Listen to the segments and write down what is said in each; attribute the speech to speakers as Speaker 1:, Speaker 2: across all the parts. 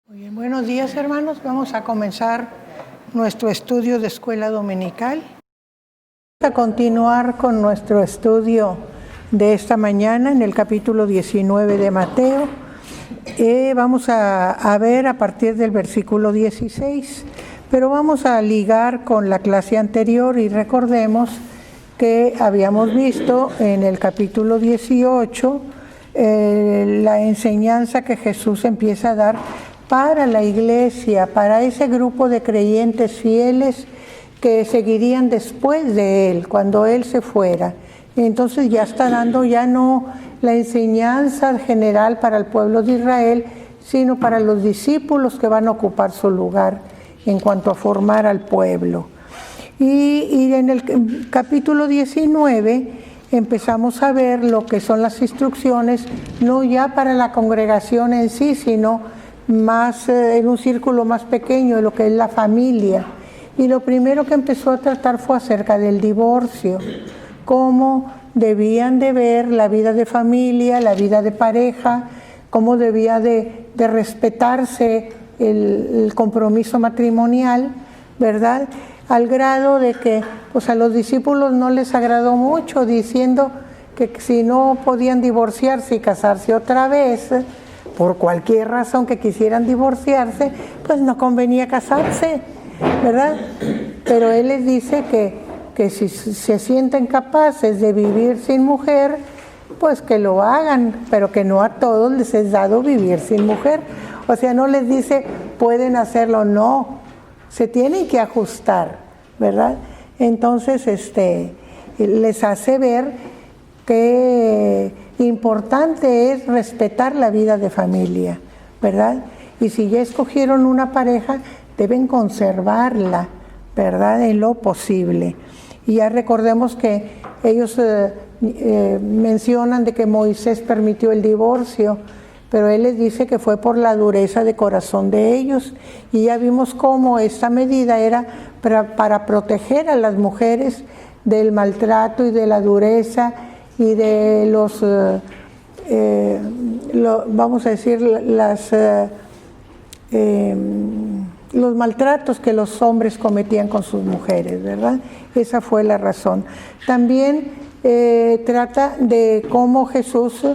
Speaker 1: Muy bien, buenos días hermanos, vamos a comenzar nuestro estudio de escuela dominical. Vamos a continuar con nuestro estudio de esta mañana en el capítulo 19 de Mateo. Vamos a ver a partir del versículo 16, pero vamos a ligar con la clase anterior y recordemos que habíamos visto en el capítulo 18 la enseñanza que Jesús empieza a dar para la iglesia, para ese grupo de creyentes fieles que seguirían después de él, cuando él se fuera. Entonces ya está dando ya no la enseñanza general para el pueblo de Israel, sino para los discípulos que van a ocupar su lugar en cuanto a formar al pueblo. Y en el capítulo 19 empezamos a ver lo que son las instrucciones, no ya para la congregación en sí, sino más en un círculo más pequeño de lo que es la familia. Y lo primero que empezó a tratar fue acerca del divorcio, cómo debían de ver la vida de familia, la vida de pareja, cómo debía de respetarse el compromiso matrimonial, ¿verdad? Al grado de que pues a los discípulos no les agradó mucho, diciendo que si no podían divorciarse y casarse otra vez, por cualquier razón que quisieran divorciarse, pues no convenía casarse, ¿verdad? Pero él les dice que si se sienten capaces de vivir sin mujer, pues que lo hagan, pero que no a todos les es dado vivir sin mujer. O sea, no les dice pueden hacerlo, no, se tienen que ajustar, ¿verdad? Entonces, les hace ver que importante es respetar la vida de familia, ¿verdad? Y si ya escogieron una pareja, deben conservarla, ¿verdad? En lo posible. Y ya recordemos que ellos mencionan de que Moisés permitió el divorcio, pero él les dice que fue por la dureza de corazón de ellos. Y ya vimos cómo esta medida era para proteger a las mujeres del maltrato y de la dureza y de los, vamos a decir, los maltratos que los hombres cometían con sus mujeres, ¿verdad? Esa fue la razón. También trata de cómo Jesús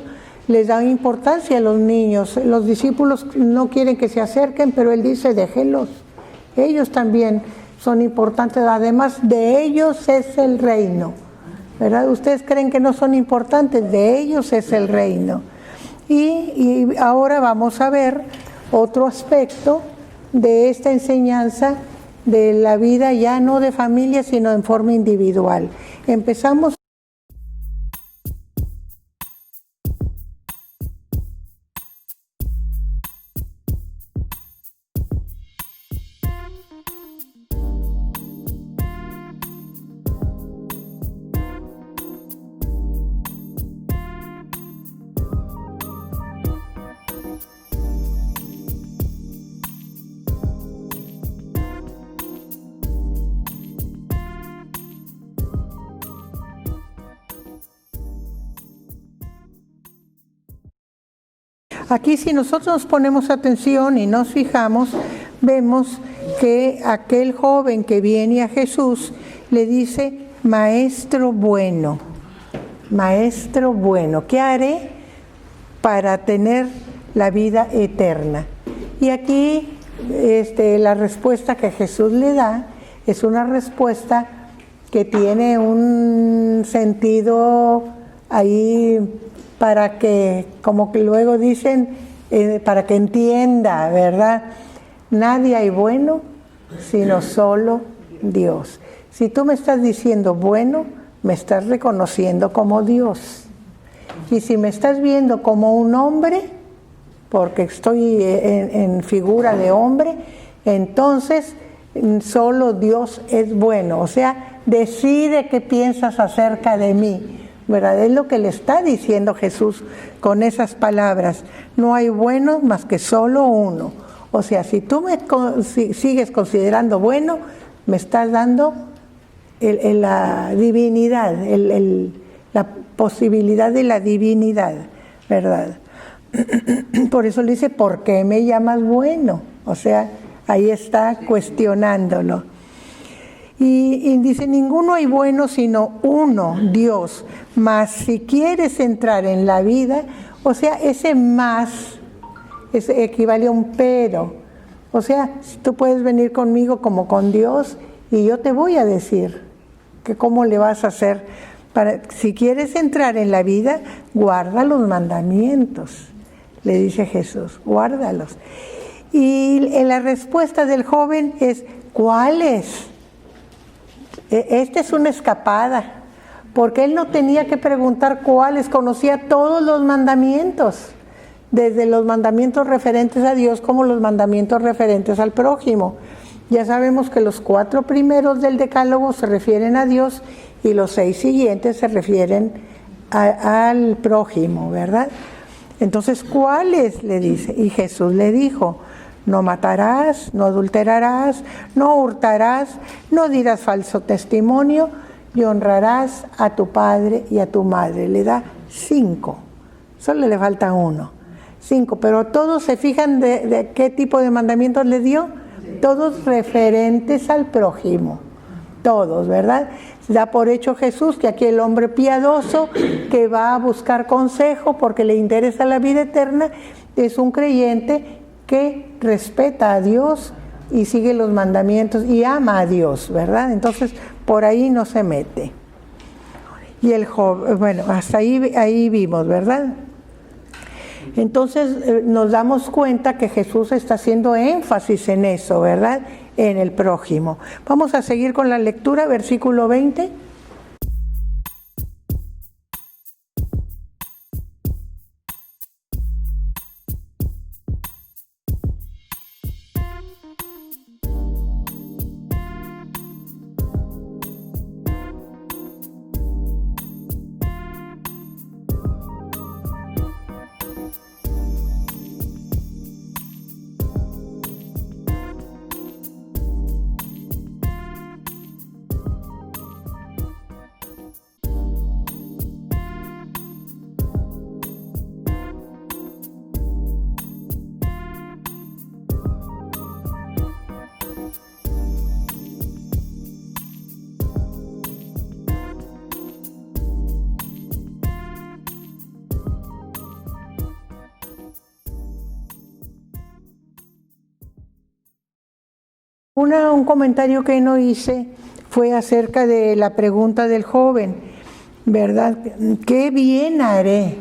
Speaker 1: les da importancia a los niños. Los discípulos no quieren que se acerquen, pero él dice, déjenlos. Ellos también son importantes, además de ellos es el reino, ¿verdad? Ustedes creen que no son importantes, de ellos es el reino. Y ahora vamos a ver otro aspecto de esta enseñanza de la vida ya no de familia, sino en forma individual. Empezamos. Aquí si nosotros nos ponemos atención y nos fijamos, vemos que aquel joven que viene a Jesús le dice, maestro bueno, ¿qué haré para tener la vida eterna? Y aquí la respuesta que Jesús le da es una respuesta que tiene un sentido ahí para que, como que luego dicen, para que entienda, ¿verdad? Nadie hay bueno, sino solo Dios. Si tú me estás diciendo bueno, me estás reconociendo como Dios. Y si me estás viendo como un hombre, porque estoy en figura de hombre, entonces solo Dios es bueno. O sea, decide qué piensas acerca de mí, ¿verdad? Es lo que le está diciendo Jesús con esas palabras. No hay bueno más que solo uno. O sea, si tú me sigues considerando bueno, me estás dando la divinidad, la posibilidad de la divinidad, ¿verdad? Por eso le dice, ¿por qué me llamas bueno? O sea, ahí está cuestionándolo. Y dice, ninguno hay bueno sino uno, Dios. Mas si quieres entrar en la vida, o sea, ese más equivale a un pero. O sea, tú puedes venir conmigo como con Dios y yo te voy a decir que cómo le vas a hacer. Si quieres entrar en la vida, guarda los mandamientos, le dice Jesús, guárdalos. Y la respuesta del joven es, ¿cuáles? Esta es una escapada, porque él no tenía que preguntar cuáles, conocía todos los mandamientos, desde los mandamientos referentes a Dios como los mandamientos referentes al prójimo. Ya sabemos que los 4 primeros del Decálogo se refieren a Dios y los 6 siguientes se refieren al prójimo, ¿verdad? Entonces, ¿cuáles? Le dice. Y Jesús le dijo, no matarás, no adulterarás, no hurtarás, no dirás falso testimonio y honrarás a tu padre y a tu madre. Le da 5, solo le falta 1. 5, pero todos se fijan de qué tipo de mandamientos le dio, todos referentes al prójimo, todos, ¿verdad? Da por hecho Jesús que aquí el hombre piadoso que va a buscar consejo porque le interesa la vida eterna es un creyente que respeta a Dios y sigue los mandamientos y ama a Dios, ¿verdad? Entonces por ahí no se mete. Y el joven, bueno, hasta ahí vimos, ¿verdad? Entonces nos damos cuenta que Jesús está haciendo énfasis en eso, ¿verdad? En el prójimo. Vamos a seguir con la lectura, versículo 20. Un comentario que no hice fue acerca de la pregunta del joven, ¿verdad? ¿Qué bien haré?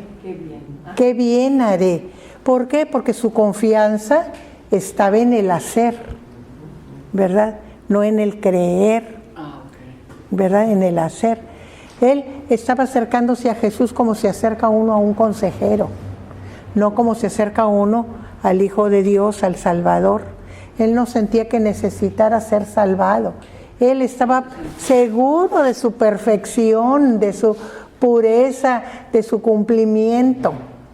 Speaker 1: ¿Qué bien haré? ¿Por qué? Porque su confianza estaba en el hacer, ¿verdad? No en el creer, ¿verdad? En el hacer. Él estaba acercándose a Jesús como se acerca uno a un consejero, no como se acerca uno al Hijo de Dios, al Salvador. Él no sentía que necesitara ser salvado. Él estaba seguro de su perfección, de su pureza, de su cumplimiento,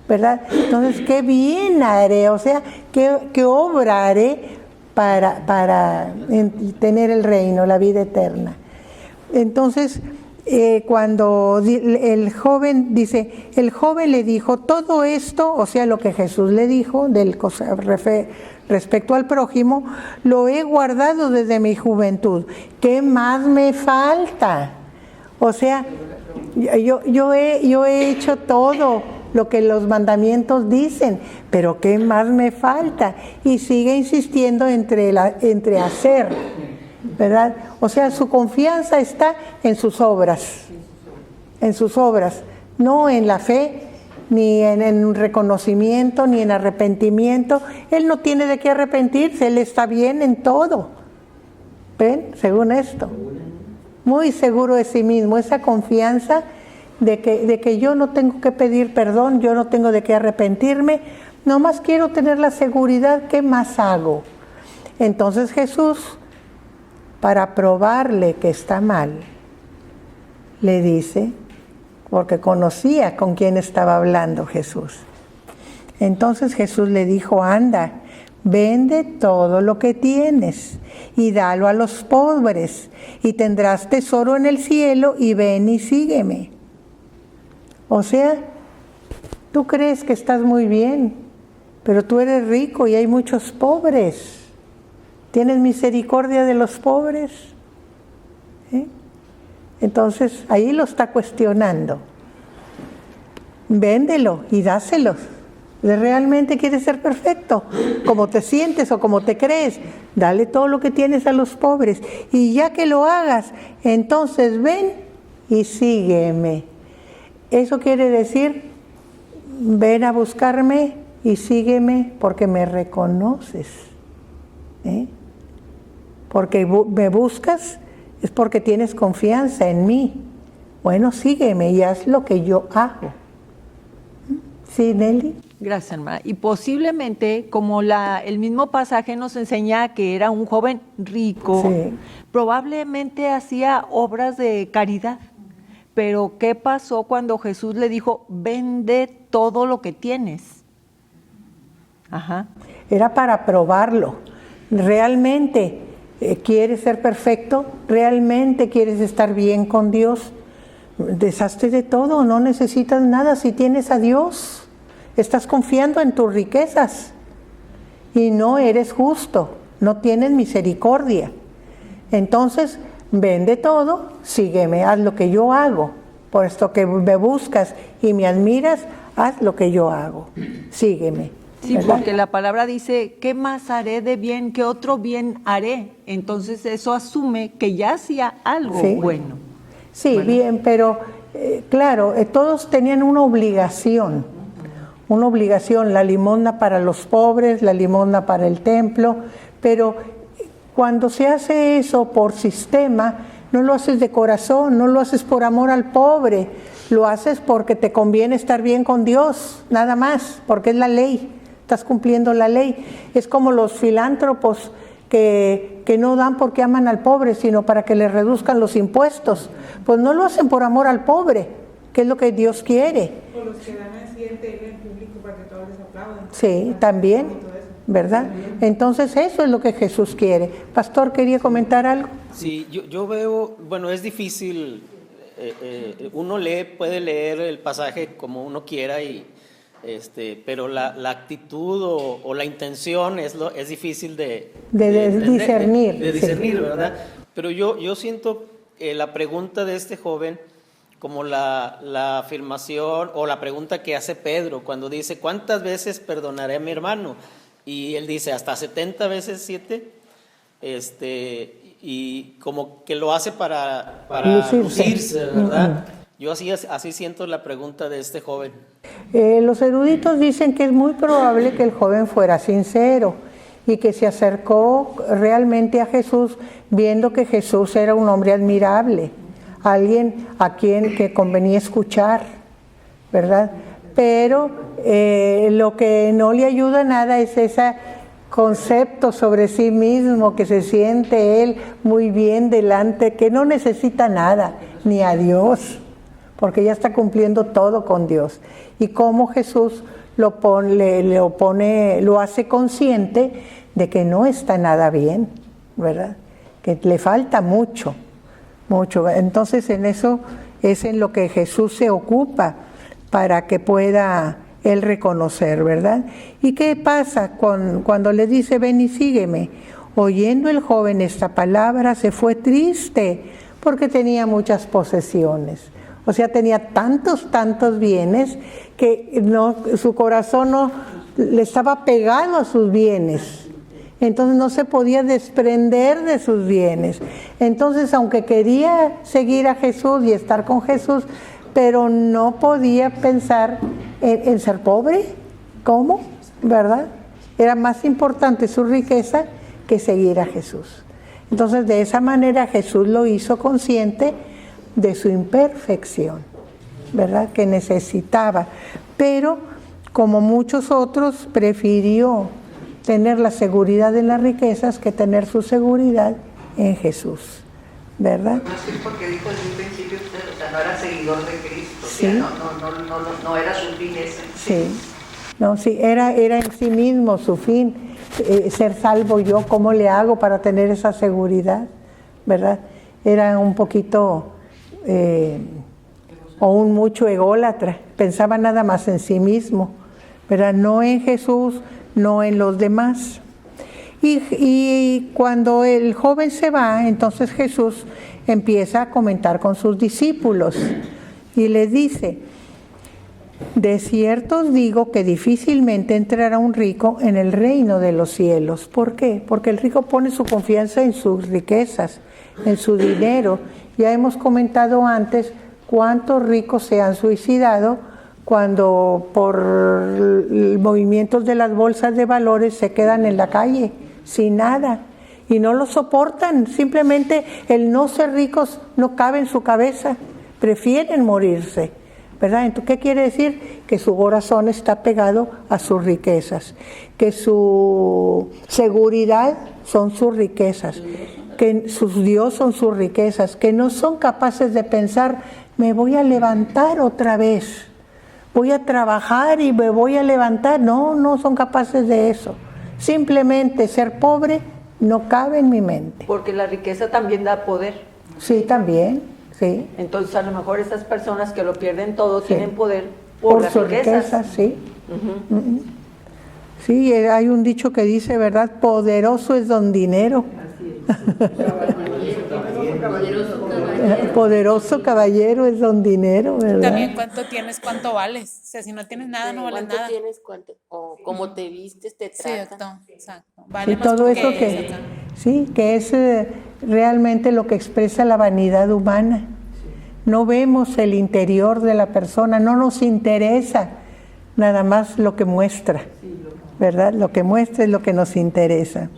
Speaker 1: ¿verdad? Entonces, ¿qué bien haré? O sea, ¿qué obra haré para tener el reino, la vida eterna? Entonces, cuando el joven dice, el joven le dijo, todo esto, o sea, lo que Jesús le dijo respecto al prójimo, lo he guardado desde mi juventud. ¿Qué más me falta? O sea, yo he hecho todo lo que los mandamientos dicen, pero ¿qué más me falta? Y sigue insistiendo entre hacer, ¿verdad? O sea, su confianza está en sus obras, no en la fe, ni en reconocimiento, ni en arrepentimiento. Él no tiene de qué arrepentirse, él está bien en todo. ¿Ven? Según esto. Muy seguro de sí mismo, esa confianza de que yo no tengo que pedir perdón, yo no tengo de qué arrepentirme, nomás quiero tener la seguridad, ¿qué más hago? Entonces Jesús, para probarle que está mal, le dice, porque conocía con quién estaba hablando Jesús. Entonces Jesús le dijo, anda, vende todo lo que tienes y dalo a los pobres y tendrás tesoro en el cielo y ven y sígueme. O sea, tú crees que estás muy bien, pero tú eres rico y hay muchos pobres. ¿Tienes misericordia de los pobres? Entonces, ahí lo está cuestionando. Véndelo y dáselos. ¿Realmente quieres ser perfecto? Como te sientes o como te crees, dale todo lo que tienes a los pobres. Y ya que lo hagas, entonces ven y sígueme. Eso quiere decir, ven a buscarme y sígueme porque me reconoces. Porque me buscas es porque tienes confianza en mí. Bueno, sígueme y haz lo que yo hago. ¿Sí, Nelly?
Speaker 2: Gracias, hermana. Y posiblemente, como el mismo pasaje nos enseña que era un joven rico, sí, probablemente hacía obras de caridad. Pero ¿qué pasó cuando Jesús le dijo, vende todo lo que tienes? Ajá.
Speaker 1: Era para probarlo. ¿Realmente quieres ser perfecto? ¿Realmente quieres estar bien con Dios? Deshazte de todo, no necesitas nada si tienes a Dios. Estás confiando en tus riquezas y no eres justo, no tienes misericordia. Entonces, vende todo, sígueme, haz lo que yo hago. Puesto que me buscas y me admiras, haz lo que yo hago, sígueme.
Speaker 2: Sí, ¿verdad? Porque la palabra dice, ¿qué más haré de bien? ¿Qué otro bien haré? Entonces eso asume que ya hacía algo bueno.
Speaker 1: Sí, bueno. Bien, pero claro, todos tenían una obligación, la limosna para los pobres, la limosna para el templo, pero cuando se hace eso por sistema, no lo haces de corazón, no lo haces por amor al pobre, lo haces porque te conviene estar bien con Dios, nada más, porque es la ley, estás cumpliendo la ley. Es como los filántropos que no dan porque aman al pobre, sino para que le reduzcan los impuestos. Pues no lo hacen por amor al pobre, que es lo que Dios quiere.
Speaker 3: Por los que dan así en público para que todos les aplaudan.
Speaker 1: Sí, también, ¿verdad? Entonces eso es lo que Jesús quiere. Pastor, ¿quería comentar algo?
Speaker 4: Sí, yo veo, bueno, es difícil, uno puede leer el pasaje como uno quiera pero la actitud o la intención es difícil de
Speaker 1: discernir.
Speaker 4: De discernir, sí. ¿Verdad? Pero yo siento la pregunta de este joven como la afirmación o la pregunta que hace Pedro cuando dice, ¿cuántas veces perdonaré a mi hermano? Y él dice, hasta 70 veces 7, y como que lo hace para lucirse, ¿verdad? Yo así siento la pregunta de este joven.
Speaker 1: Los eruditos dicen que es muy probable que el joven fuera sincero y que se acercó realmente a Jesús viendo que Jesús era un hombre admirable, alguien a quien que convenía escuchar, ¿verdad? Pero lo que no le ayuda nada es ese concepto sobre sí mismo, que se siente él muy bien delante, que no necesita nada, ni a Dios, porque ya está cumpliendo todo con Dios. Y cómo Jesús lo hace consciente de que no está nada bien, ¿verdad? Que le falta mucho. Entonces en eso es en lo que Jesús se ocupa para que pueda él reconocer, ¿verdad? ¿Y qué pasa cuando le dice ven y sígueme? Oyendo el joven esta palabra se fue triste porque tenía muchas posesiones. O sea, tenía tantos bienes que su corazón no le estaba pegado a sus bienes. Entonces no se podía desprender de sus bienes. Entonces, aunque quería seguir a Jesús y estar con Jesús, pero no podía pensar en ser pobre. ¿Cómo? ¿Verdad? Era más importante su riqueza que seguir a Jesús. Entonces, de esa manera Jesús lo hizo consciente de su imperfección, ¿verdad? Que necesitaba. Pero, como muchos otros, prefirió tener la seguridad de las riquezas que tener su seguridad en Jesús, ¿verdad?
Speaker 5: No sé porque dijo desde un principio usted, o sea, no era seguidor de Cristo,
Speaker 1: sí.
Speaker 5: O sea, no era su fin ese.
Speaker 1: Sí, no, sí, era en sí mismo su fin, ser salvo yo, ¿cómo le hago para tener esa seguridad? ¿Verdad? Era un poquito o un mucho ególatra, pensaba nada más en sí mismo, ¿verdad? No en Jesús, no en los demás. Y cuando el joven se va, entonces Jesús empieza a comentar con sus discípulos y les dice: de cierto os digo que difícilmente entrará un rico en el reino de los cielos. ¿Por qué? Porque el rico pone su confianza en sus riquezas, en su dinero. Ya hemos comentado antes cuántos ricos se han suicidado cuando por movimientos de las bolsas de valores se quedan en la calle sin nada y no lo soportan. Simplemente el no ser ricos no cabe en su cabeza, prefieren morirse, ¿verdad? Entonces, ¿qué quiere decir? Que su corazón está pegado a sus riquezas, que su seguridad son sus riquezas, que sus Dios son sus riquezas, que no son capaces de pensar: me voy a levantar otra vez, voy a trabajar y me voy a levantar. No son capaces de eso. Simplemente ser pobre no cabe en mi mente.
Speaker 2: Porque la riqueza también da poder.
Speaker 1: Sí, también, sí.
Speaker 2: Entonces a lo mejor esas personas que lo pierden todo
Speaker 1: Sí.
Speaker 2: tienen poder por las
Speaker 1: sus
Speaker 2: riquezas.
Speaker 1: sí. Sí, hay un dicho que dice, ¿verdad? Poderoso es don dinero. Poderoso caballero es don dinero, ¿verdad?
Speaker 6: También cuánto tienes, cuánto vales. O sea, si no tienes nada, no vales
Speaker 7: ¿Cuánto
Speaker 6: nada.
Speaker 7: tienes? ¿Cuánto? O cómo te vistes, te
Speaker 6: Sí,
Speaker 7: tratan.
Speaker 6: exacto. Vale
Speaker 1: Y
Speaker 6: más
Speaker 1: todo
Speaker 6: porque
Speaker 1: eso
Speaker 6: es
Speaker 1: que,
Speaker 6: acá.
Speaker 1: sí, que es realmente lo que expresa la vanidad humana. No vemos el interior de la persona, no nos interesa nada más lo que muestra, ¿verdad? Lo que muestra es lo que nos interesa.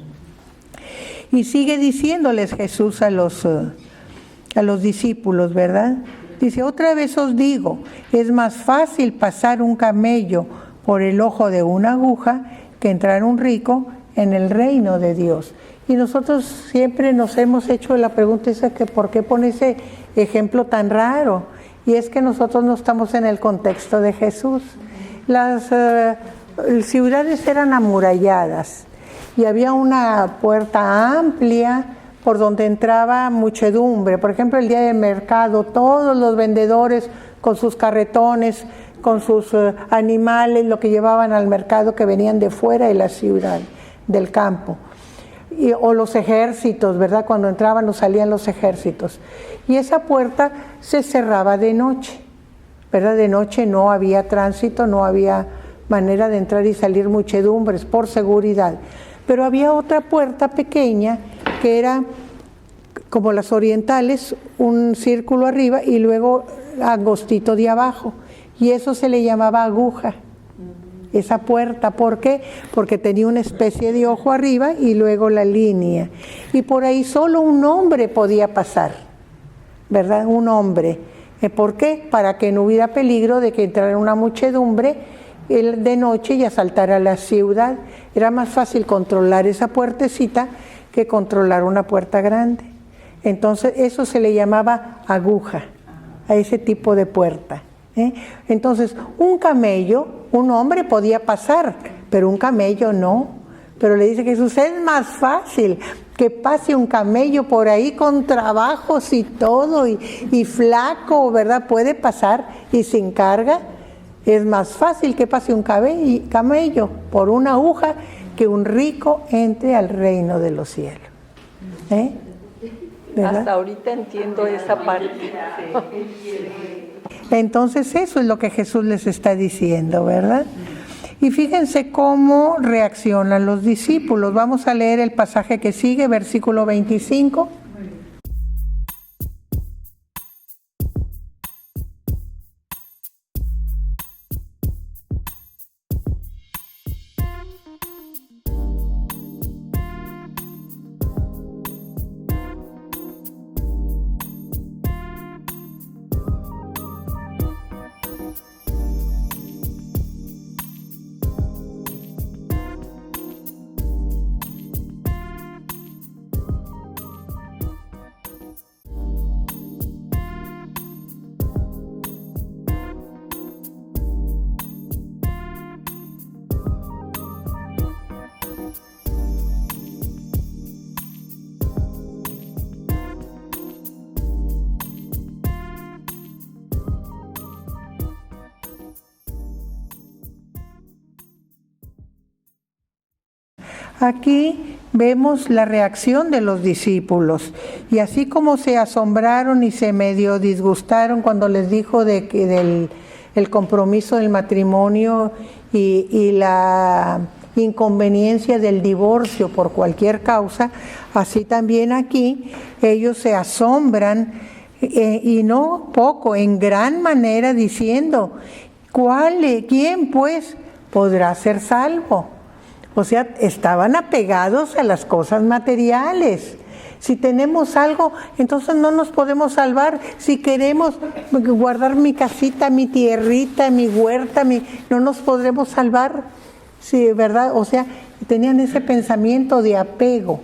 Speaker 1: Y sigue diciéndoles Jesús a los discípulos, ¿verdad? Dice: otra vez os digo, es más fácil pasar un camello por el ojo de una aguja que entrar un rico en el reino de Dios. Y nosotros siempre nos hemos hecho la pregunta esa, que ¿por qué pone ese ejemplo tan raro? Y es que nosotros no estamos en el contexto de Jesús. Las ciudades eran amuralladas y había una puerta amplia por donde entraba muchedumbre. Por ejemplo, el día del mercado, todos los vendedores con sus carretones, con sus animales, lo que llevaban al mercado, que venían de fuera de la ciudad, del campo. O los ejércitos, ¿verdad? Cuando entraban o salían los ejércitos. Y esa puerta se cerraba de noche, ¿verdad? De noche no había tránsito, no había manera de entrar y salir muchedumbres por seguridad. Pero había otra puerta pequeña que era como las orientales, un círculo arriba y luego angostito de abajo. Y eso se le llamaba aguja, esa puerta. ¿Por qué? Porque tenía una especie de ojo arriba y luego la línea. Y por ahí solo un hombre podía pasar, ¿verdad? Un hombre. ¿Por qué? Para que no hubiera peligro de que entrara una muchedumbre de noche y asaltara la ciudad. Era más fácil controlar esa puertecita que controlar una puerta grande. Entonces eso se le llamaba aguja, a ese tipo de puerta. Entonces un camello, un hombre podía pasar, pero un camello no. Pero le dice Jesús: es más fácil que pase un camello por ahí con trabajos y todo, y flaco, ¿verdad? Puede pasar y sin carga. Es más fácil que pase un camello por una aguja que un rico entre al reino de los cielos. ¿Verdad?
Speaker 2: Hasta ahorita entiendo esa parte.
Speaker 1: Entonces eso es lo que Jesús les está diciendo, ¿verdad? Y fíjense cómo reaccionan los discípulos. Vamos a leer el pasaje que sigue, versículo 25. Aquí vemos la reacción de los discípulos, y así como se asombraron y se medio disgustaron cuando les dijo del compromiso del matrimonio y la inconveniencia del divorcio por cualquier causa, así también aquí ellos se asombran, y no poco, en gran manera, diciendo, ¿quién pues podrá ser salvo? O sea, estaban apegados a las cosas materiales. Si tenemos algo, entonces no nos podemos salvar. Si queremos guardar mi casita, mi tierrita, mi huerta, no nos podremos salvar. Sí, ¿verdad? O sea, tenían ese pensamiento de apego.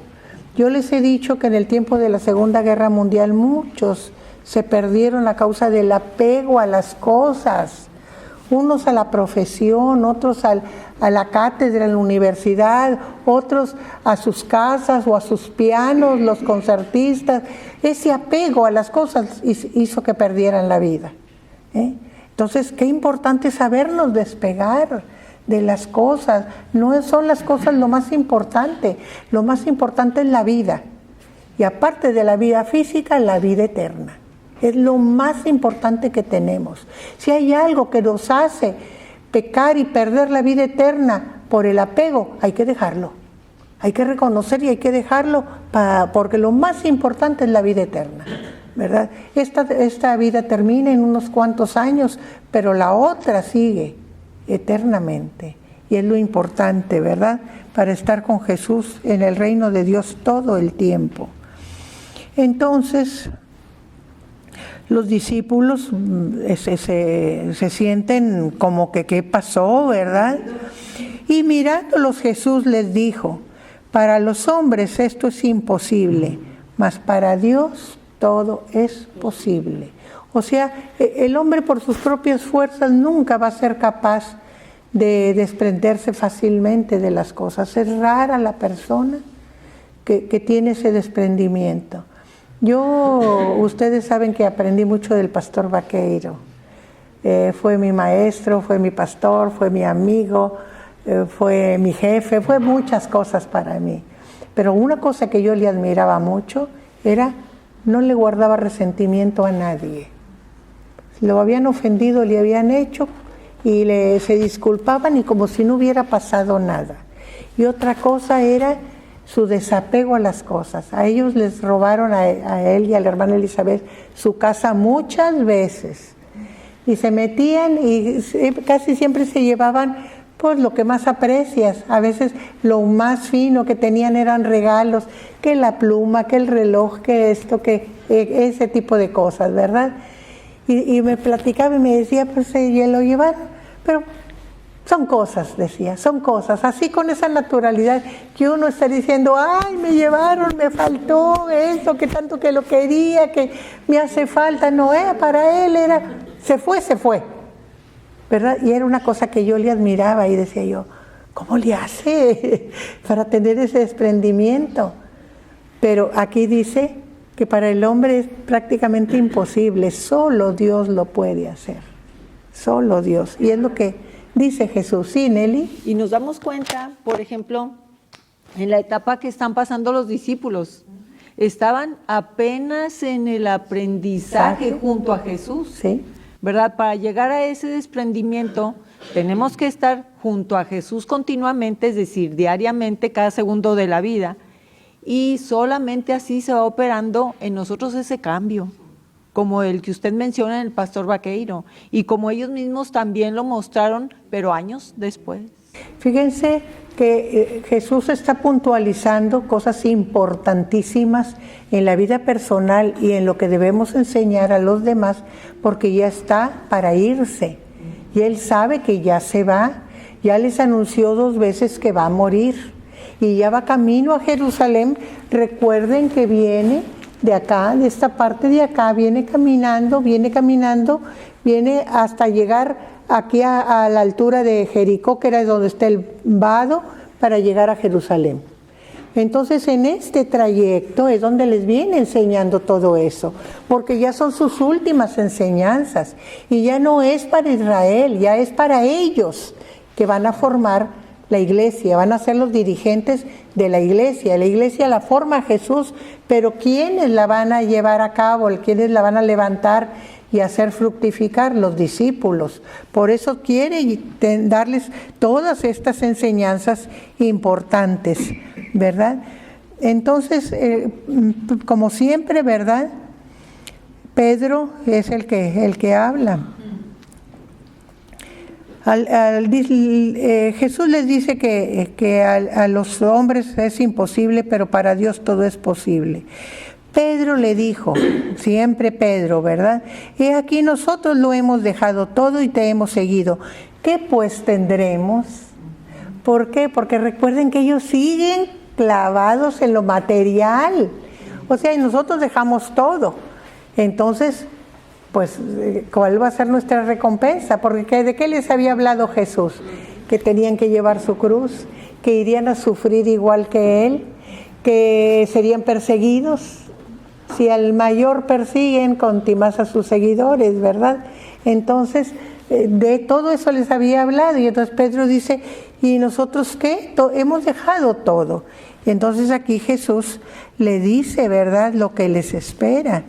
Speaker 1: Yo les he dicho que en el tiempo de la Segunda Guerra Mundial muchos se perdieron a causa del apego a las cosas. Unos a la profesión, otros a la cátedra en la universidad, otros a sus casas o a sus pianos, los concertistas. Ese apego a las cosas hizo que perdieran la vida. Entonces, qué importante sabernos despegar de las cosas. No son las cosas lo más importante es la vida. Y aparte de la vida física, la vida eterna. Es lo más importante que tenemos. Si hay algo que nos hace pecar y perder la vida eterna por el apego, hay que dejarlo. Hay que reconocer y hay que dejarlo porque lo más importante es la vida eterna, ¿verdad? Esta vida termina en unos cuantos años, pero la otra sigue eternamente. Y es lo importante, ¿verdad? Para estar con Jesús en el reino de Dios todo el tiempo. Entonces, los discípulos se sienten como que ¿qué pasó, verdad? Y mirándolos Jesús les dijo, para los hombres esto es imposible, mas para Dios todo es posible. O sea, el hombre por sus propias fuerzas nunca va a ser capaz de desprenderse fácilmente de las cosas. Es rara la persona que tiene ese desprendimiento. Ustedes saben que aprendí mucho del pastor Vaqueiro. Fue mi maestro, fue mi pastor, fue mi amigo, fue mi jefe, fue muchas cosas para mí. Pero una cosa que yo le admiraba mucho era, no le guardaba resentimiento a nadie. Lo habían ofendido, le habían hecho y se disculpaban y como si no hubiera pasado nada. Y otra cosa era su desapego a las cosas. A ellos les robaron a él y a la hermana Elizabeth su casa muchas veces. Y se metían y casi siempre se llevaban pues lo que más aprecias. A veces lo más fino que tenían eran regalos, que la pluma, que el reloj, que esto, que ese tipo de cosas, ¿verdad? Y me platicaba y me decía, pues ya lo llevaron, pero son cosas, decía, son cosas, así con esa naturalidad que uno está diciendo, ay, me llevaron, me faltó esto, que tanto que lo quería, que me hace falta. No, para él era, se fue, ¿verdad? Y era una cosa que yo le admiraba y decía yo, ¿cómo le hace para tener ese desprendimiento? Pero aquí dice que para el hombre es prácticamente imposible, solo Dios lo puede hacer, solo Dios, y es lo que dice Jesús. ¿Sí, Nelly?
Speaker 2: Y nos damos cuenta, por ejemplo, en la etapa que están pasando los discípulos, estaban apenas en el aprendizaje junto a Jesús,
Speaker 1: sí,
Speaker 2: ¿verdad? Para llegar a ese desprendimiento, tenemos que estar junto a Jesús continuamente, es decir, diariamente, cada segundo de la vida, y solamente así se va operando en nosotros ese cambio, como el que usted menciona en el pastor Vaqueiro, y como ellos mismos también lo mostraron, pero años después.
Speaker 1: Fíjense que Jesús está puntualizando cosas importantísimas en la vida personal y en lo que debemos enseñar a los demás, porque ya está para irse, y Él sabe que ya se va, ya les anunció 2 veces que va a morir, y ya va camino a Jerusalén. Recuerden que viene de acá, de esta parte de acá, viene caminando, viene hasta llegar aquí a la altura de Jericó, que era donde está el vado, para llegar a Jerusalén. Entonces, en este trayecto es donde les viene enseñando todo eso, porque ya son sus últimas enseñanzas, y ya no es para Israel, ya es para ellos, que van a formar la iglesia, van a ser los dirigentes de la iglesia. La iglesia la forma Jesús, pero ¿quiénes la van a llevar a cabo? ¿Quiénes la van a levantar y hacer fructificar? Los discípulos. Por eso quiere darles todas estas enseñanzas importantes, ¿verdad? Entonces, como siempre, ¿verdad? Pedro es el que habla. Jesús les dice que a los hombres es imposible, pero para Dios todo es posible. Pedro le dijo, siempre Pedro, ¿verdad? He aquí nosotros lo hemos dejado todo y te hemos seguido. ¿Qué pues tendremos? ¿Por qué? Porque recuerden que ellos siguen clavados en lo material. O sea, y nosotros dejamos todo. Entonces, pues, ¿cuál va a ser nuestra recompensa? Porque ¿de qué les había hablado Jesús? Que tenían que llevar su cruz, que irían a sufrir igual que Él, que serían perseguidos. Si al mayor persiguen, contimás a sus seguidores, ¿verdad? Entonces, de todo eso les había hablado. Y entonces Pedro dice, ¿y nosotros qué? Hemos dejado todo. Y entonces aquí Jesús le dice, ¿verdad?, lo que les espera.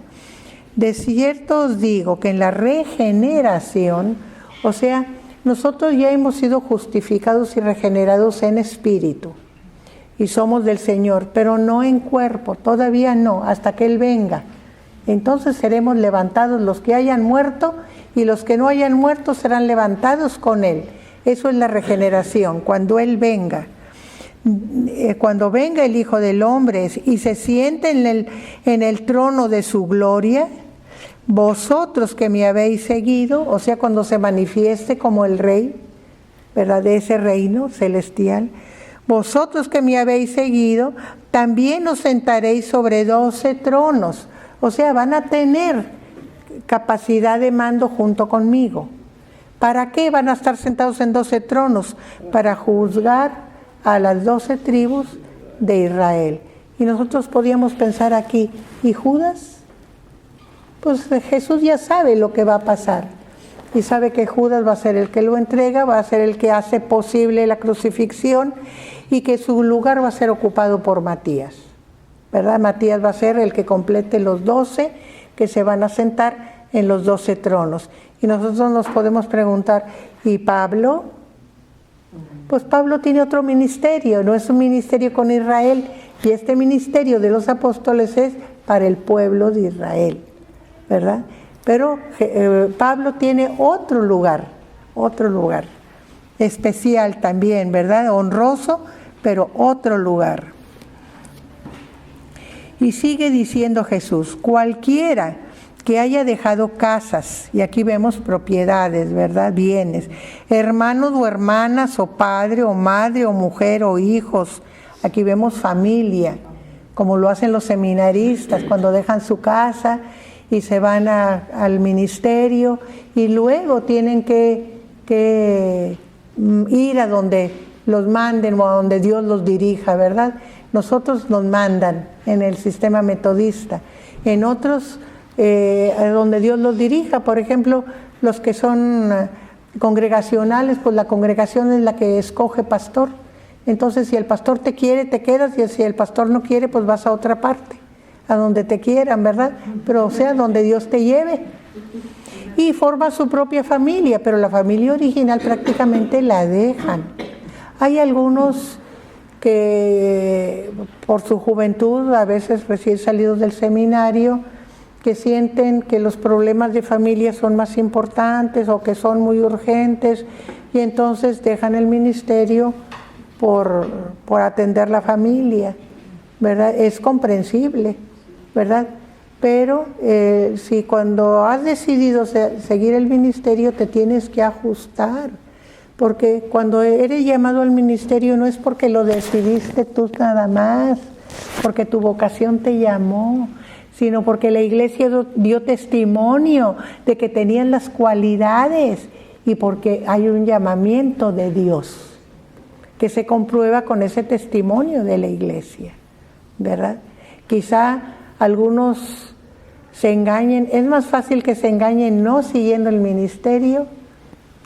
Speaker 1: De cierto os digo que en la regeneración, o sea, nosotros ya hemos sido justificados y regenerados en espíritu. Y somos del Señor, pero no en cuerpo, todavía no, hasta que Él venga. Entonces seremos levantados los que hayan muerto, y los que no hayan muerto serán levantados con Él. Eso es la regeneración, cuando Él venga. Cuando venga el Hijo del Hombre y se siente en el trono de su gloria, vosotros que me habéis seguido, o sea, cuando se manifieste como el Rey, ¿verdad?, de ese reino celestial, vosotros que me habéis seguido, también os sentaréis sobre 12 tronos. O sea, van a tener capacidad de mando junto conmigo. ¿Para qué van a estar sentados en 12 tronos? Para juzgar a las 12 tribus de Israel. Y nosotros podíamos pensar aquí, ¿y Judas? Pues Jesús ya sabe lo que va a pasar. Y sabe que Judas va a ser el que lo entrega, va a ser el que hace posible la crucifixión, y que su lugar va a ser ocupado por Matías, ¿verdad? Matías va a ser el que complete los 12 que se van a sentar en los 12 tronos. Y nosotros nos podemos preguntar, ¿y Pablo? Pues Pablo tiene otro ministerio, no es un ministerio con Israel, y este ministerio de los apóstoles es para el pueblo de Israel, ¿verdad? Pero Pablo tiene otro lugar especial también, ¿verdad? Honroso, pero otro lugar. Y sigue diciendo Jesús, cualquiera que haya dejado casas, y aquí vemos propiedades, ¿verdad?, bienes, hermanos o hermanas, o padre o madre o mujer o hijos, aquí vemos familia, como lo hacen los seminaristas cuando dejan su casa y se van al ministerio, y luego tienen que ir a donde los manden o a donde Dios los dirija, ¿verdad? Nosotros nos mandan en el sistema metodista, en otros a donde Dios los dirija. Por ejemplo, los que son congregacionales, pues la congregación es la que escoge pastor. Entonces, si el pastor te quiere, te quedas, y si el pastor no quiere, pues vas a otra parte, a donde te quieran, ¿verdad? Pero o sea, donde Dios te lleve. Y forma su propia familia, pero la familia original prácticamente la dejan. Hay algunos que por su juventud, a veces recién salidos del seminario, que sienten que los problemas de familia son más importantes o que son muy urgentes, y entonces dejan el ministerio por atender la familia, ¿verdad? Es comprensible, ¿verdad? Pero si cuando has decidido seguir el ministerio te tienes que ajustar, porque cuando eres llamado al ministerio no es porque lo decidiste tú nada más, porque tu vocación te llamó, sino porque la iglesia dio testimonio de que tenían las cualidades, y porque hay un llamamiento de Dios que se comprueba con ese testimonio de la iglesia, ¿verdad? Quizá algunos se engañen, es más fácil que se engañen no siguiendo el ministerio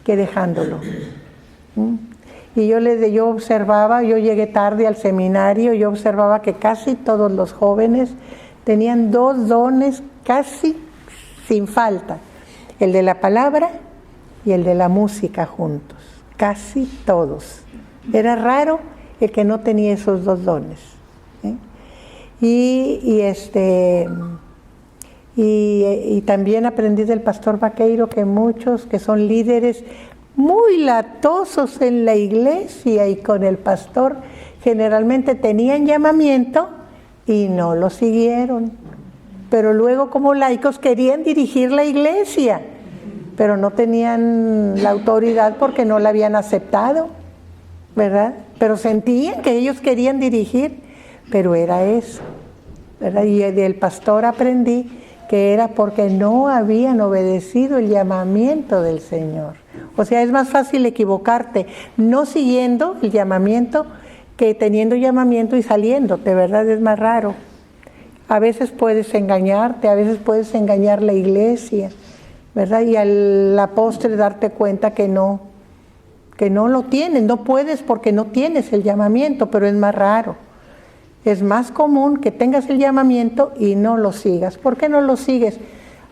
Speaker 1: que dejándolo. Y yo observaba, yo llegué tarde al seminario, yo observaba que casi todos los jóvenes tenían 2 dones casi sin falta, el de la palabra y el de la música juntos, casi todos. Era raro el que no tenía esos 2 dones. Y también aprendí del pastor Vaqueiro que muchos que son líderes muy latosos en la iglesia y con el pastor generalmente tenían llamamiento y no lo siguieron. Pero luego como laicos querían dirigir la iglesia, pero no tenían la autoridad porque no la habían aceptado, ¿verdad? Pero sentían que ellos querían dirigir, pero era eso, ¿verdad? Y del pastor aprendí que era porque no habían obedecido el llamamiento del Señor. O sea, es más fácil equivocarte no siguiendo el llamamiento que teniendo llamamiento y saliéndote, ¿verdad? Es más raro. A veces puedes engañarte, a veces puedes engañar la iglesia, ¿verdad? Y a la postre darte cuenta que no lo tienes, no puedes porque no tienes el llamamiento, pero es más raro. Es más común que tengas el llamamiento y no lo sigas. ¿Por qué no lo sigues?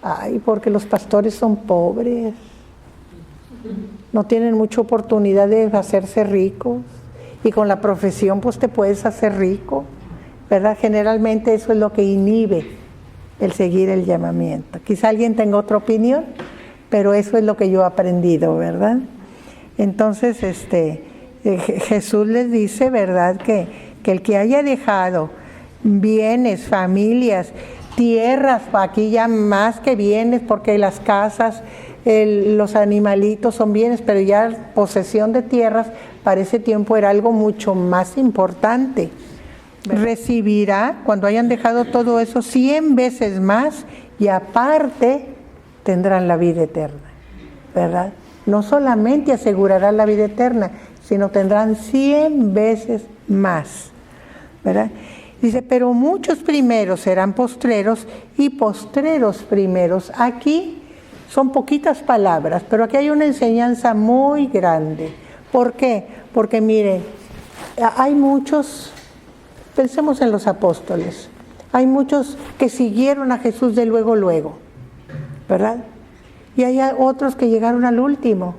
Speaker 1: Ay, porque los pastores son pobres. No tienen mucha oportunidad de hacerse ricos. Y con la profesión pues te puedes hacer rico, ¿verdad? Generalmente eso es lo que inhibe el seguir el llamamiento. Quizá alguien tenga otra opinión, pero eso es lo que yo he aprendido, ¿verdad? Entonces, Jesús les dice, ¿verdad? Que el que haya dejado bienes, familias, tierras, aquí ya más que bienes, porque las casas, los animalitos son bienes, pero ya posesión de tierras para ese tiempo era algo mucho más importante. Recibirá, cuando hayan dejado todo eso, 100 veces más y aparte tendrán la vida eterna, ¿verdad? No solamente asegurará la vida eterna, sino tendrán 100 veces más, ¿verdad? Dice, pero muchos primeros serán postreros y postreros primeros. Aquí son poquitas palabras, pero aquí hay una enseñanza muy grande. ¿Por qué? Porque miren, hay muchos, pensemos en los apóstoles, hay muchos que siguieron a Jesús de luego, ¿verdad? Y hay otros que llegaron al último.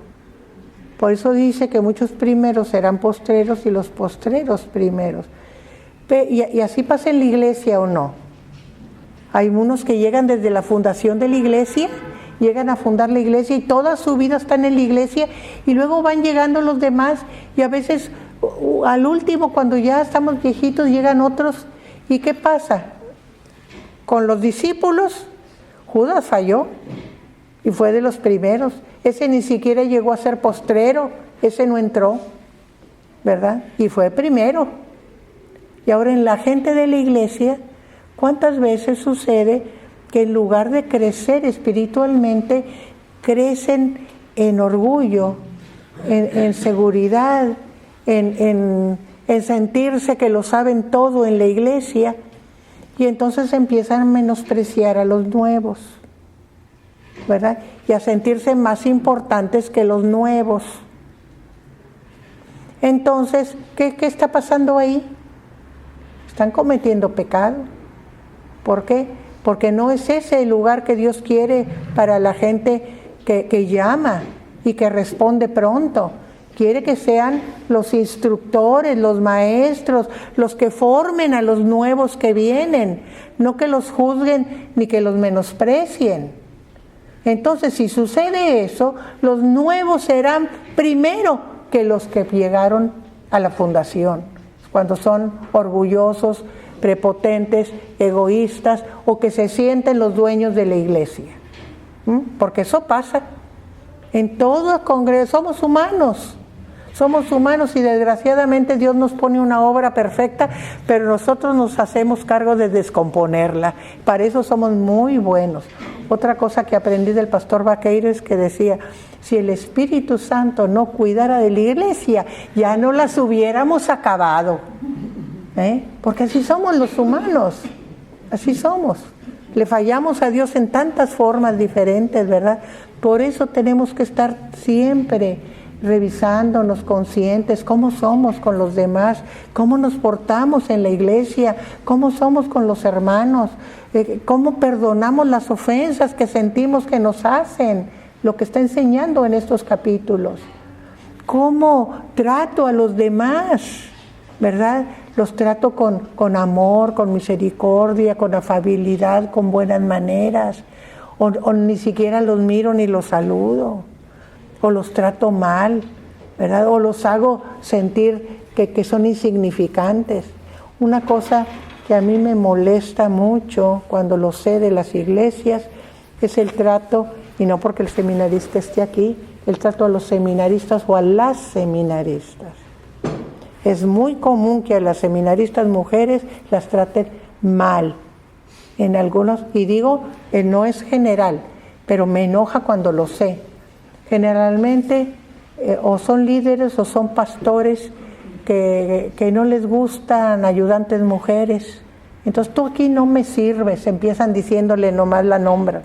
Speaker 1: Por eso dice que muchos primeros serán postreros y los postreros primeros. Y así pasa en la iglesia, ¿o no? Hay unos que llegan desde la fundación de la iglesia, llegan a fundar la iglesia y toda su vida están en la iglesia y luego van llegando los demás y a veces al último, cuando ya estamos viejitos, llegan otros. ¿Y qué pasa? Con los discípulos, Judas falló y fue de los primeros. Ese ni siquiera llegó a ser postrero, ese no entró, ¿verdad? Y fue primero. Y ahora en la gente de la iglesia, ¿cuántas veces sucede que en lugar de crecer espiritualmente, crecen en orgullo, en seguridad, en sentirse que lo saben todo en la iglesia, y entonces empiezan a menospreciar a los nuevos, ¿verdad? Y a sentirse más importantes que los nuevos. Entonces, ¿qué está pasando ahí? Están cometiendo pecado. ¿Por qué? Porque no es ese el lugar que Dios quiere para la gente que llama y que responde pronto. Quiere que sean los instructores, los maestros, los que formen a los nuevos que vienen, no que los juzguen ni que los menosprecien. Entonces, si sucede eso, los nuevos serán primero que los que llegaron a la fundación, cuando son orgullosos, prepotentes, egoístas o que se sienten los dueños de la iglesia. Porque eso pasa en todo congreso. Somos humanos y desgraciadamente Dios nos pone una obra perfecta, pero nosotros nos hacemos cargo de descomponerla. Para eso somos muy buenos. Otra cosa que aprendí del pastor Vaqueiro es que decía, si el Espíritu Santo no cuidara de la iglesia, ya no las hubiéramos acabado. Porque así somos los humanos, así somos. Le fallamos a Dios en tantas formas diferentes, ¿verdad? Por eso tenemos que estar siempre revisándonos conscientes, cómo somos con los demás, cómo nos portamos en la iglesia, cómo somos con los hermanos, cómo perdonamos las ofensas que sentimos que nos hacen, lo que está enseñando en estos capítulos. Cómo trato a los demás, ¿verdad? Los trato con amor, con misericordia, con afabilidad, con buenas maneras, o ni siquiera los miro ni los saludo, o los trato mal, ¿verdad? O los hago sentir que son insignificantes. Una cosa que a mí me molesta mucho cuando lo sé de las iglesias es el trato, y no porque el seminarista esté aquí, el trato a los seminaristas o a las seminaristas. Es muy común que a las seminaristas mujeres las traten mal en algunos, y digo, no es general, pero me enoja cuando lo sé. Generalmente o son líderes o son pastores que no les gustan ayudantes mujeres. Entonces tú aquí no me sirves, empiezan diciéndole, nomás la nombran.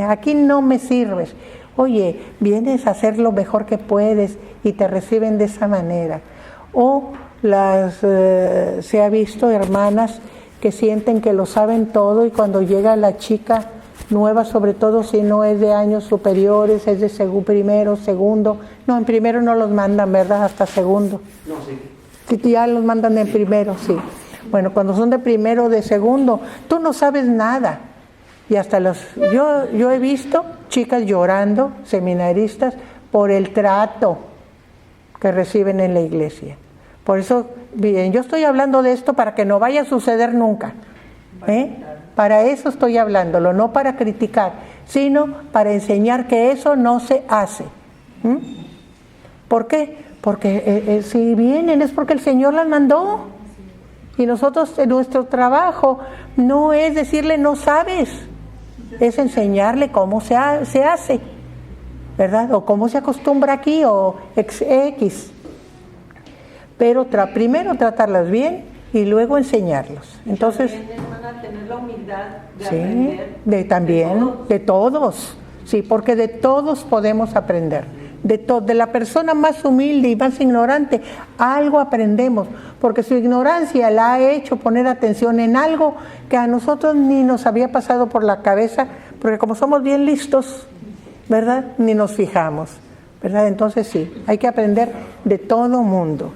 Speaker 1: Aquí no me sirves. Oye, vienes a hacer lo mejor que puedes y te reciben de esa manera. O se ha visto hermanas que sienten que lo saben todo, y cuando llega la chica nueva, sobre todo si no es de años superiores, es de primero, segundo. No, en primero no los mandan, ¿verdad? Hasta segundo. No, sí. Sí, ya los mandan en primero, sí. Bueno, cuando son de primero o de segundo, tú no sabes nada. Y hasta yo he visto chicas llorando, seminaristas, por el trato que reciben en la iglesia. Por eso, bien, yo estoy hablando de esto para que no vaya a suceder nunca. Para eso estoy hablándolo, no para criticar, sino para enseñar que eso no se hace. ¿Por qué? Porque si vienen es porque el Señor las mandó. Y nosotros, nuestro trabajo no es decirle no sabes, es enseñarle cómo se hace, ¿verdad? O cómo se acostumbra aquí, o X. Pero primero tratarlas bien y luego enseñarlos. Entonces,
Speaker 2: van a tener la humildad de
Speaker 1: sí,
Speaker 2: aprender.
Speaker 1: De todos. Sí, porque de todos podemos aprender. De la persona más humilde y más ignorante, algo aprendemos, porque su ignorancia la ha hecho poner atención en algo que a nosotros ni nos había pasado por la cabeza, porque como somos bien listos, ¿verdad? Ni nos fijamos, ¿verdad? Entonces sí, hay que aprender de todo mundo.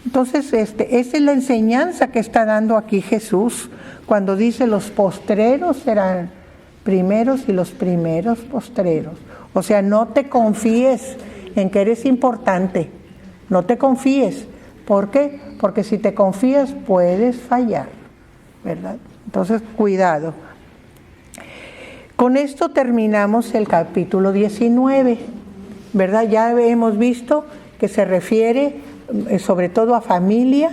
Speaker 1: Entonces, esa es la enseñanza que está dando aquí Jesús, cuando dice los postreros serán primeros y los primeros postreros. O sea, no te confíes en que eres importante, no te confíes. ¿Por qué? Porque si te confías puedes fallar, ¿verdad? Entonces, cuidado. Con esto terminamos el capítulo 19, ¿verdad? Ya hemos visto que se refiere sobre todo a familia,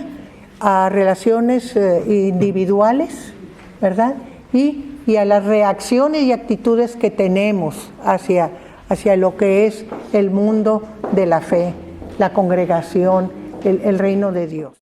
Speaker 1: a relaciones individuales, ¿verdad? Y a las reacciones y actitudes que tenemos hacia lo que es el mundo de la fe, la congregación, el reino de Dios.